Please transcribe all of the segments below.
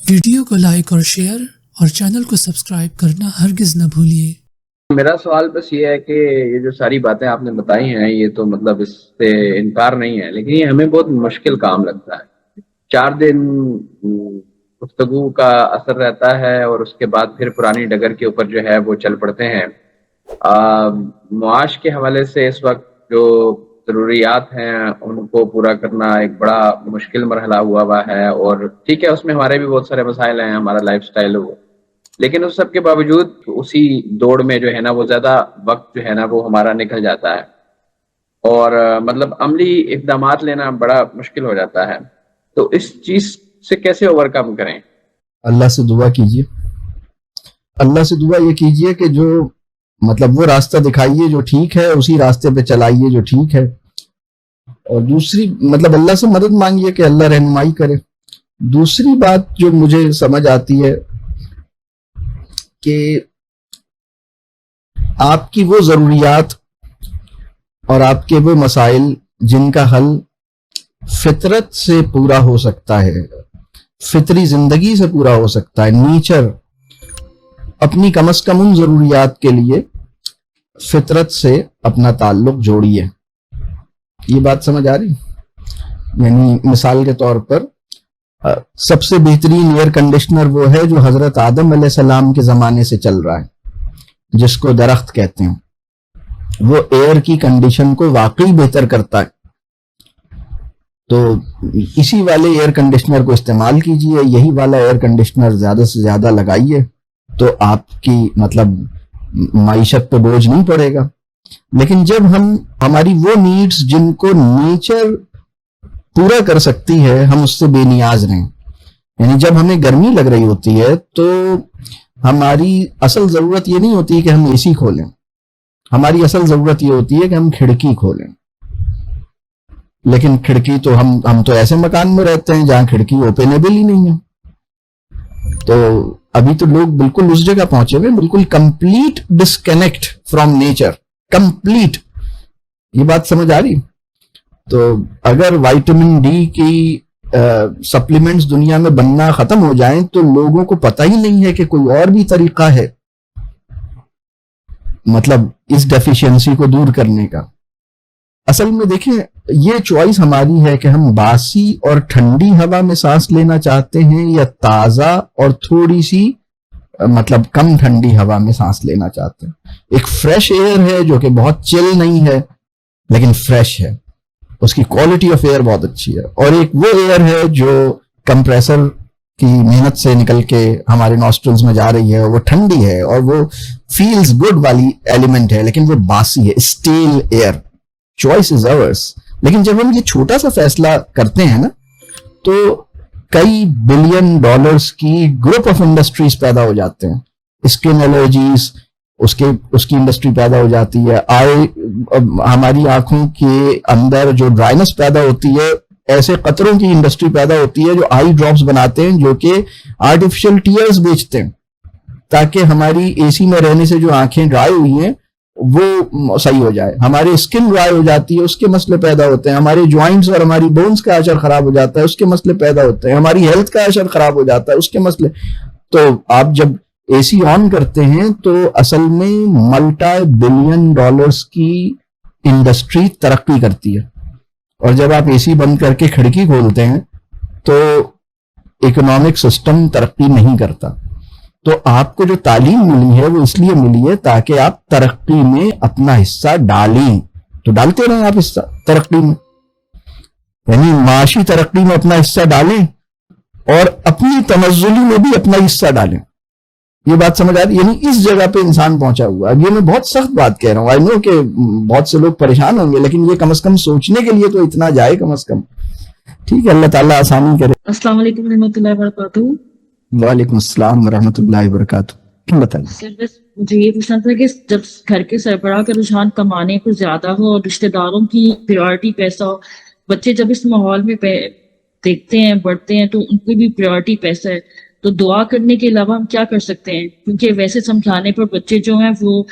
Video کو like اور share اور چینل کو سبسکرائب کرنا ہرگز نہ بھولیے۔ میرا سوال بس یہ ہے کہ یہ جو ساری باتیں آپ نے بتائی ہیں یہ تو مطلب اس سے انکار نہیں ہے، لیکن یہ ہمیں بہت مشکل کام لگتا ہے۔ 4 دن گفتگو کا اثر رہتا ہے اور اس کے بعد پھر پرانی ڈگر کے اوپر جو ہے وہ چل پڑتے ہیں۔ معاش کے حوالے سے اس وقت جو ضروریات ہیں ان کو پورا کرنا ایک بڑا مشکل مرحلہ ہوا ہے، اور ٹھیک ہے اس میں ہمارے بھی بہت سارے مسائل ہیں، ہمارا لائف سٹائل ہو، لیکن اس سب کے باوجود اسی دوڑ میں جو ہے نا وہ زیادہ وقت جو ہے نا وہ ہمارا نکل جاتا ہے، اور مطلب عملی اقدامات لینا بڑا مشکل ہو جاتا ہے۔ تو اس چیز سے کیسے اوورکم کریں؟ اللہ سے دعا کیجیے، اللہ سے دعا یہ کیجیے کہ جو مطلب وہ راستہ دکھائیے جو ٹھیک ہے، اسی راستے پہ چلائیے جو ٹھیک ہے، اور دوسری مطلب اللہ سے مدد مانگیے کہ اللہ رہنمائی کرے۔ دوسری بات جو مجھے سمجھ آتی ہے کہ آپ کی وہ ضروریات اور آپ کے وہ مسائل جن کا حل فطرت سے پورا ہو سکتا ہے، فطری زندگی سے پورا ہو سکتا ہے، نیچر، اپنی کم از کم ان ضروریات کے لیے فطرت سے اپنا تعلق جوڑیے۔ یہ بات سمجھ آ رہی؟ یعنی مثال کے طور پر سب سے بہترین ایئر کنڈیشنر وہ ہے جو حضرت آدم علیہ السلام کے زمانے سے چل رہا ہے، جس کو درخت کہتے ہیں۔ وہ ایئر کی کنڈیشن کو واقعی بہتر کرتا ہے، تو اسی والے ایئر کنڈیشنر کو استعمال کیجئے، یہی والا ایئر کنڈیشنر زیادہ سے زیادہ لگائیے، تو آپ کی مطلب معیشت پہ بوجھ نہیں پڑے گا۔ لیکن جب ہماری وہ نیڈز جن کو نیچر پورا کر سکتی ہے ہم اس سے بے نیاز رہیں، یعنی جب ہمیں گرمی لگ رہی ہوتی ہے تو ہماری اصل ضرورت یہ نہیں ہوتی کہ ہم اے سی کھولیں، ہماری اصل ضرورت یہ ہوتی ہے کہ ہم کھڑکی کھولیں۔ لیکن کھڑکی تو ہم تو ایسے مکان میں رہتے ہیں جہاں کھڑکی اوپنیبل ہی نہیں ہے، تو ابھی تو لوگ بالکل اس جگہ پہنچے ہوئے، بالکل complete disconnect from nature, complete. یہ بات سمجھ آ رہی؟ تو اگر وائٹامن ڈی کی سپلیمنٹس دنیا میں بننا ختم ہو جائیں تو لوگوں کو پتہ ہی نہیں ہے کہ کوئی اور بھی طریقہ ہے مطلب اس ڈیفیشنسی کو دور کرنے کا۔ اصل میں دیکھیں یہ چوائس ہماری ہے کہ ہم باسی اور ٹھنڈی ہوا میں سانس لینا چاہتے ہیں یا تازہ اور تھوڑی سی مطلب کم ٹھنڈی ہوا میں سانس لینا چاہتے ہیں۔ ایک فریش ایئر ہے جو کہ بہت چل نہیں ہے لیکن فریش ہے، اس کی کوالٹی آف ایئر بہت اچھی ہے، اور ایک وہ ایئر ہے جو کمپریسر کی محنت سے نکل کے ہمارے نوسٹرلز میں جا رہی ہے، وہ ٹھنڈی ہے اور وہ فیلز گڈ والی ایلیمنٹ ہے، لیکن وہ باسی ہے، stale air. Choice is ours۔ لیکن جب ہم یہ چھوٹا سا فیصلہ کرتے ہیں نا تو کئی بلین ڈالرز کی گروپ آف انڈسٹریز پیدا ہو جاتے ہیں، اسکن الرجیز اس کی انڈسٹری پیدا ہو جاتی ہے، ہماری آنکھوں کے اندر جو ڈرائنس پیدا ہوتی ہے، ایسے قطروں کی انڈسٹری پیدا ہوتی ہے جو آئی ڈراپس بناتے ہیں، جو کہ آرٹیفیشل ٹیئرز بیچتے ہیں تاکہ ہماری اے سی میں رہنے سے جو آنکھیں ڈرائی ہوئی ہیں وہ صحیح ہو جائے، ہماری اسکن ڈرائی ہو جاتی ہے اس کے مسئلے پیدا ہوتے ہیں، ہمارے جوائنٹس اور ہماری بونز کا اشر خراب ہو جاتا ہے اس کے مسئلے پیدا ہوتے ہیں، ہماری ہیلتھ کا اشر خراب ہو جاتا ہے اس کے مسئلے۔ تو آپ جب اے سی آن کرتے ہیں تو اصل میں ملٹی بلین ڈالرز کی انڈسٹری ترقی کرتی ہے، اور جب آپ اے سی بند کر کے کھڑکی کھولتے ہیں تو اکنامک سسٹم ترقی نہیں کرتا۔ تو آپ کو جو تعلیم ملی ہے وہ اس لیے ملی ہے تاکہ آپ ترقی میں اپنا حصہ ڈالیں، تو ڈالتے رہیں آپ حصہ ترقی میں، یعنی معاشی ترقی میں اپنا حصہ ڈالیں اور اپنی تنزلی میں بھی اپنا حصہ ڈالیں۔ یہ بات سمجھ آ رہی؟ یعنی اس جگہ پہ انسان پہنچا ہوا ہے۔ اب یہ میں بہت سخت بات کہہ رہا ہوں، آئی نو کہ بہت سے لوگ پریشان ہوں گے، لیکن یہ کم از کم سوچنے کے لیے تو اتنا جائے کم از کم۔ ٹھیک ہے، اللہ تعالیٰ آسانی کرے۔ السلام علیکم ورحمۃ اللہ وبرکاتہ۔ وعلیکم السلام ورحمۃ اللہ وبرکاتہ۔ بتائیے سر بس مجھے یہ پوچھنا تھا کہ جب گھر کے سربراہ کا رجحان کمانے پر زیادہ ہو اور رشتہ داروں کی پریورٹی پیسہ ہو، بچے جب اس ماحول میں دیکھتے ہیں بڑھتے ہیں تو ان کی بھی پریورٹی پیسہ ہے، تو دعا کرنے کے علاوہ ہم کیا کر سکتے ہیں؟ کیونکہ ویسے سمجھانے پر بچے جو ہیں وہ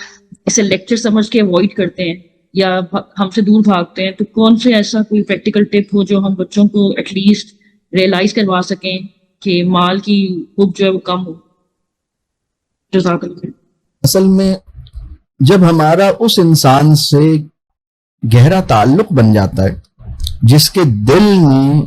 اسے لیکچر سمجھ کے اوائڈ کرتے ہیں یا ہم سے دور بھاگتے ہیں، تو کون سے ایسا کوئی پریکٹیکل ٹپ ہو جو ہم بچوں کو ایٹ لیسٹ ریئلائز کروا سکیں کہ مال کی حب جو ہے وہ کم ہو. جزاک اللہ خیر. اصل میں جب ہمارا اس انسان سے گہرا تعلق بن جاتا ہے جس کے دل میں